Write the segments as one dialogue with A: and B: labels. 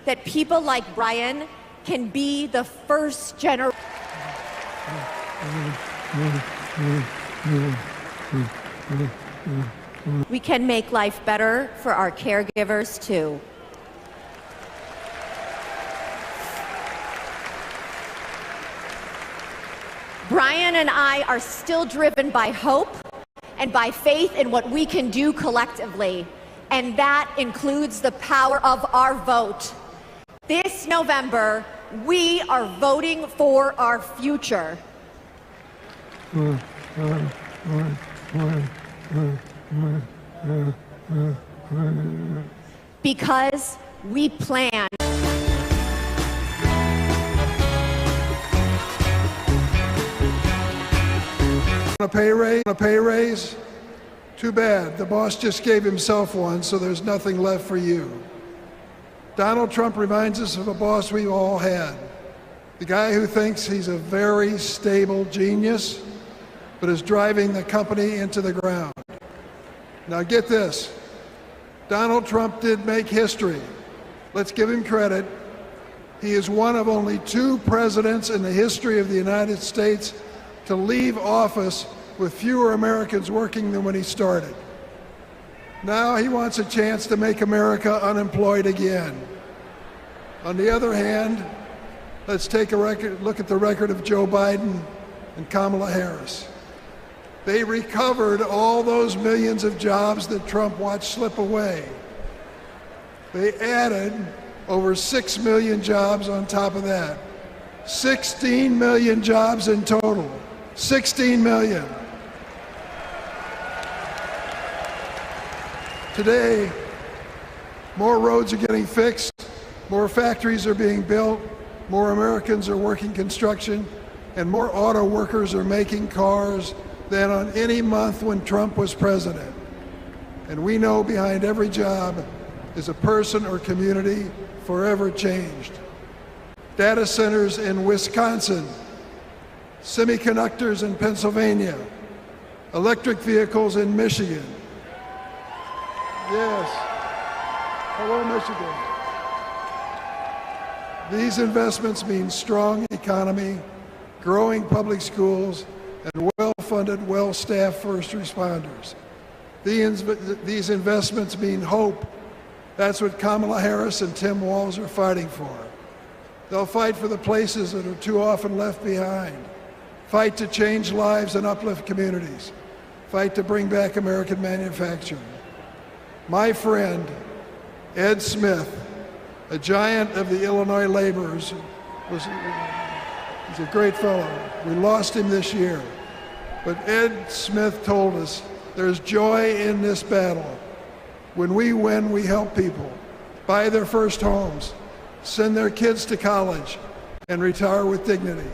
A: that people like Brian can be the first generation. We can make life better for our caregivers, too. Brian and I are still driven by hope and by faith in what we can do collectively, and that includes the power of our vote. This November, we are voting for our future. Because we plan.
B: A pay raise? Too bad. The boss just gave himself one, so there's nothing left for you. Donald Trump reminds us of a boss we've all had. The guy who thinks he's a very stable genius, but is driving the company into the ground. Now get this. Donald Trump did make history. Let's give him credit. He is one of only 2 presidents in the history of the United States to leave office with fewer Americans working than when he started. Now he wants a chance to make America unemployed again. On the other hand, let's take a look at the record of Joe Biden and Kamala Harris. They recovered all those millions of jobs that Trump watched slip away. They added over 6 million jobs on top of that. 16 million jobs in total. 16 million. Today, more roads are getting fixed, more factories are being built, more Americans are working construction, and more auto workers are making cars than on any month when Trump was president. And we know behind every job is a person or community forever changed. Data centers in Wisconsin, semiconductors in Pennsylvania, electric vehicles in Michigan. Yes. Hello, Michigan. These investments mean strong economy, growing public schools, and well-funded, well-staffed first responders. These investments mean hope. That's what Kamala Harris and Tim Walz are fighting for. They'll fight for the places that are too often left behind. Fight to change lives and uplift communities. Fight to bring back American manufacturing. My friend, Ed Smith, a giant of the Illinois laborers, he's a great fellow. We lost him this year. But Ed Smith told us there's joy in this battle. When we win, we help people buy their first homes, send their kids to college, and retire with dignity.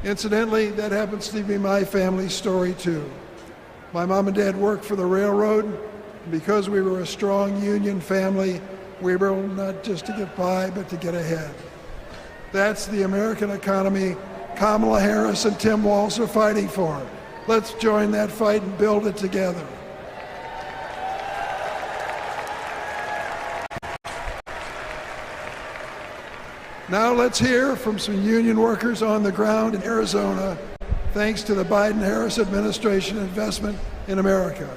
B: Incidentally, that happens to be my family's story too. My mom and dad worked for the railroad, and because we were a strong union family, we were able not just to get by, but to get ahead. That's the American economy Kamala Harris and Tim Walz are fighting for. Let's join that fight and build it together. Now let's hear from some union workers on the ground in Arizona, thanks to the Biden-Harris administration investment in America.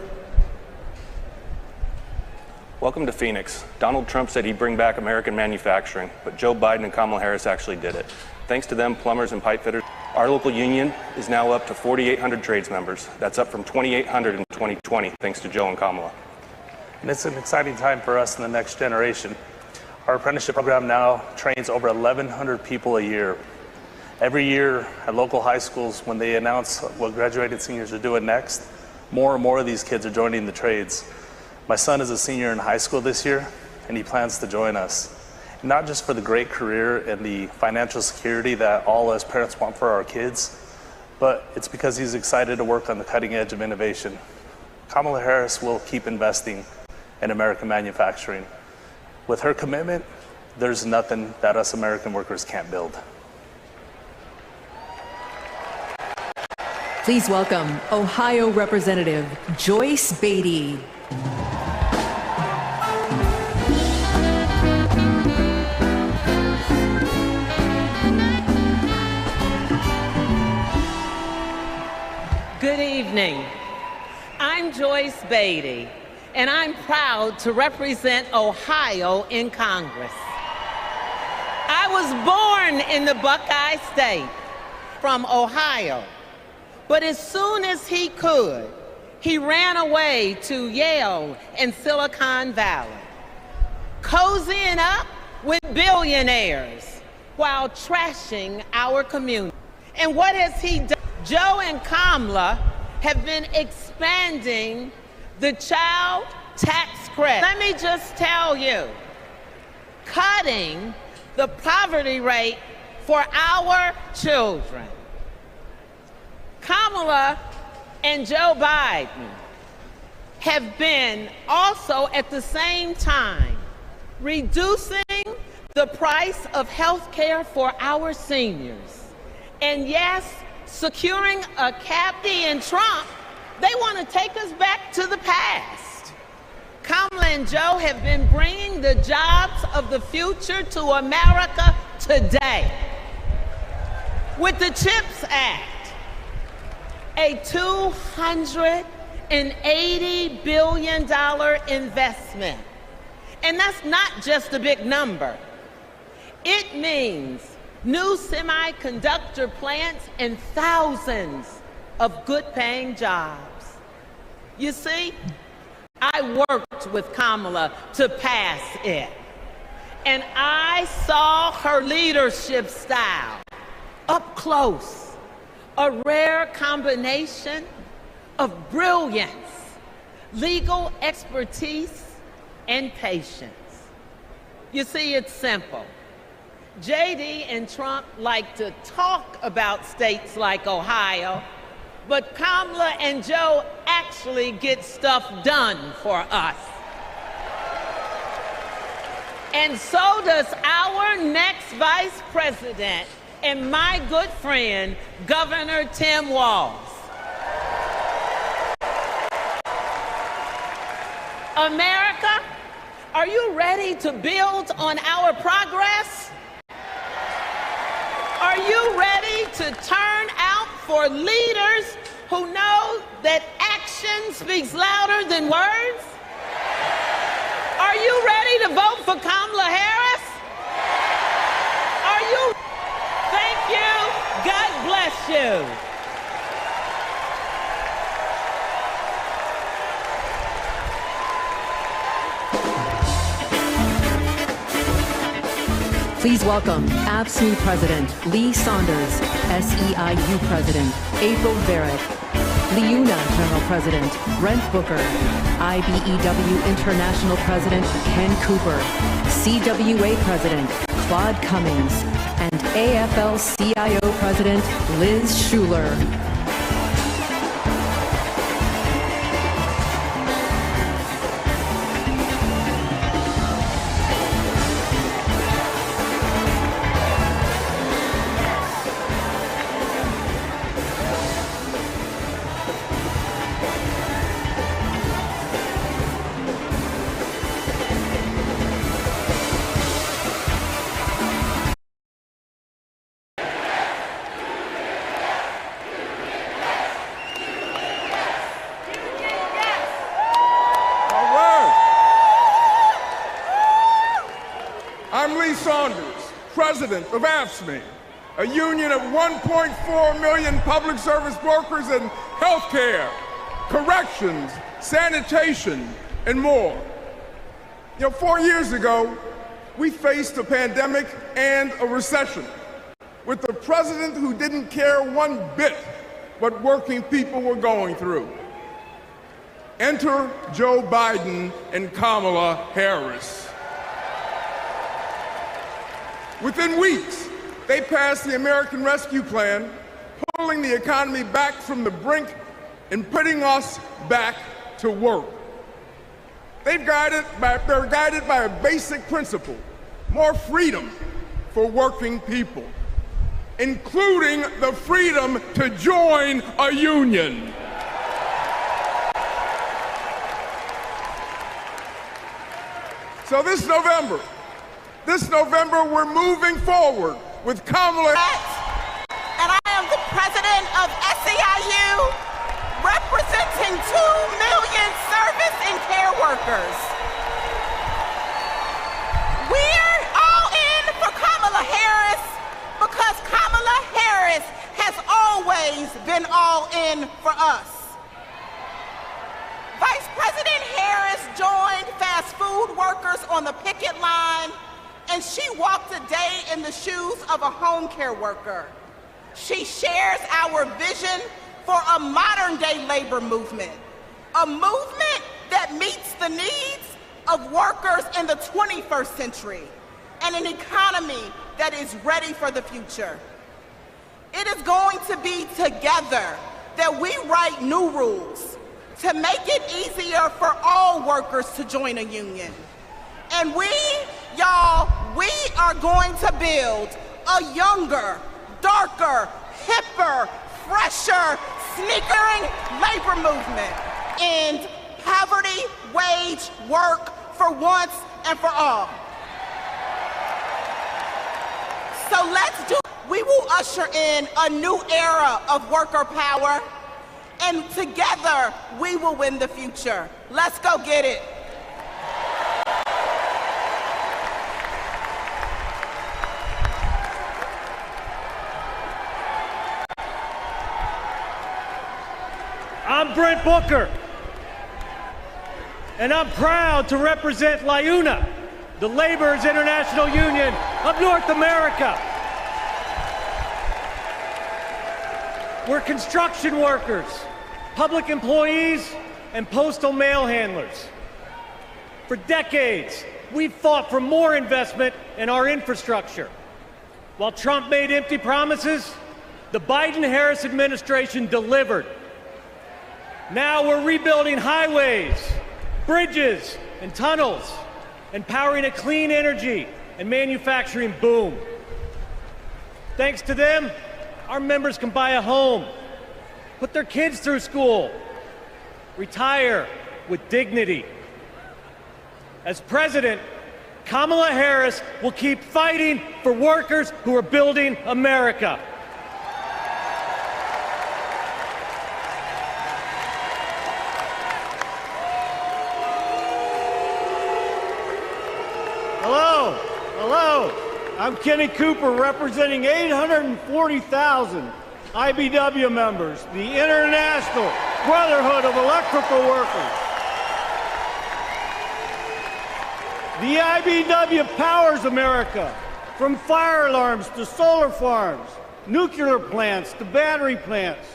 C: Welcome to Phoenix. Donald Trump said he'd bring back American manufacturing, but Joe Biden and Kamala Harris actually did it. Thanks to them, plumbers and pipe fitters, our local union is now up to 4,800 trades members. That's up from 2,800 in 2020, thanks to Joe and Kamala.
D: And it's an exciting time for us in the next generation. Our apprenticeship program now trains over 1,100 people a year. Every year at local high schools, when they announce what graduated seniors are doing next, more and more of these kids are joining the trades. My son is a senior in high school this year, and he plans to join us. Not just for the great career and the financial security that all as parents want for our kids, but it's because he's excited to work on the cutting edge of innovation. Kamala Harris will keep investing in American manufacturing. With her commitment, there's nothing that us American workers can't build.
E: Please welcome Ohio Representative Joyce Beatty.
F: evening. I'm Joyce Beatty, and I'm proud to represent Ohio in Congress. I was born in the Buckeye State from Ohio, but as soon as he could, he ran away to Yale and Silicon Valley, cozying up with billionaires while trashing our community. And what has he done? Joe and Kamala have been expanding the child tax credit. Let me just tell you, cutting the poverty rate for our children. Kamala and Joe Biden have been also at the same time reducing the price of health care for our seniors. And yes, securing a cavity in Trump, they want to take us back to the past. Kamala and Joe have been bringing the jobs of the future to America today. With the CHIPS Act, a $280 billion investment. And that's not just a big number. It means new semiconductor plants and thousands of good-paying jobs. You see, I worked with Kamala to pass it, and I saw her leadership style up close, a rare combination of brilliance, legal expertise, and patience. You see, it's simple. JD and Trump like to talk about states like Ohio, but Kamala and Joe actually get stuff done for us. And so does our next vice president and my good friend, Governor Tim Walz. America, are you ready to build on our progress? Are you ready to turn out for leaders who know that action speaks louder than words? Are you ready to vote for Kamala Harris? Are you? Thank you. God bless you.
E: Please welcome AFSCME President Lee Saunders, SEIU President April Barrett, LIUNA General President Brent Booker, IBEW International President Ken Cooper, CWA President Claude Cummings, and AFL-CIO President Liz Shuler.
G: I'm Lee Saunders, president of AFSCME, a union of 1.4 million public service workers in healthcare, corrections, sanitation, and more. 4 years ago, we faced a pandemic and a recession with a president who didn't care one bit what working people were going through. Enter Joe Biden and Kamala Harris. Within weeks, they passed the American Rescue Plan, pulling the economy back from the brink and putting us back to work. They're guided by a basic principle: more freedom for working people, including the freedom to join a union. So this November, we're moving forward with Kamala.
H: And I am the president of SEIU,
F: representing 2 million service and care workers. We're all in for Kamala Harris because Kamala Harris has always been all in for us. Vice President Harris joined fast food workers on the picket line, and she walked a day in the shoes of a home care worker. She shares our vision for a modern-day labor movement, a movement that meets the needs of workers in the 21st century, and an economy that is ready for the future. It is going to be together that we write new rules to make it easier for all workers to join a union. And we are going to build a younger, darker, hipper, fresher, sneakering labor movement and poverty wage work for once and for all. So let's do it. We will usher in a new era of worker power, and together we will win the future. Let's go get it.
H: I'm Brent Booker, and I'm proud to represent LIUNA, the Laborers International Union of North America. We're construction workers, public employees, and postal mail handlers. For decades, we've fought for more investment in our infrastructure. While Trump made empty promises, the Biden-Harris administration delivered. Now we're rebuilding highways, bridges, and tunnels, and powering a clean energy and manufacturing boom. Thanks to them, our members can buy a home, put their kids through school, retire with dignity. As president, Kamala Harris will keep fighting for workers who are building America. Hello, I'm Kenny Cooper, representing 840,000 IBW members, the International Brotherhood of Electrical Workers. The IBW powers America, from fire alarms to solar farms, nuclear plants to battery plants,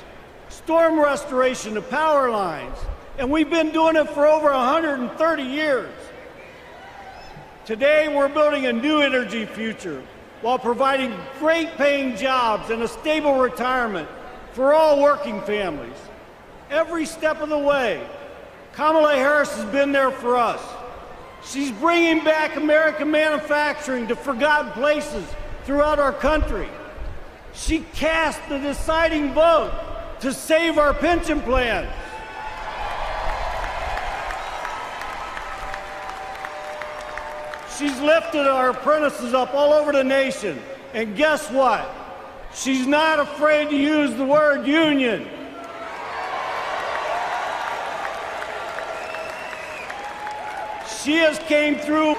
H: storm restoration to power lines, and we've been doing it for over 130 years. Today, we're building a new energy future while providing great-paying jobs and a stable retirement for all working families. Every step of the way, Kamala Harris has been there for us. She's bringing back American manufacturing to forgotten places throughout our country. She cast the deciding vote to save our pension plans. She's lifted our apprentices up all over the nation. And guess what? She's not afraid to use the word union. She has came through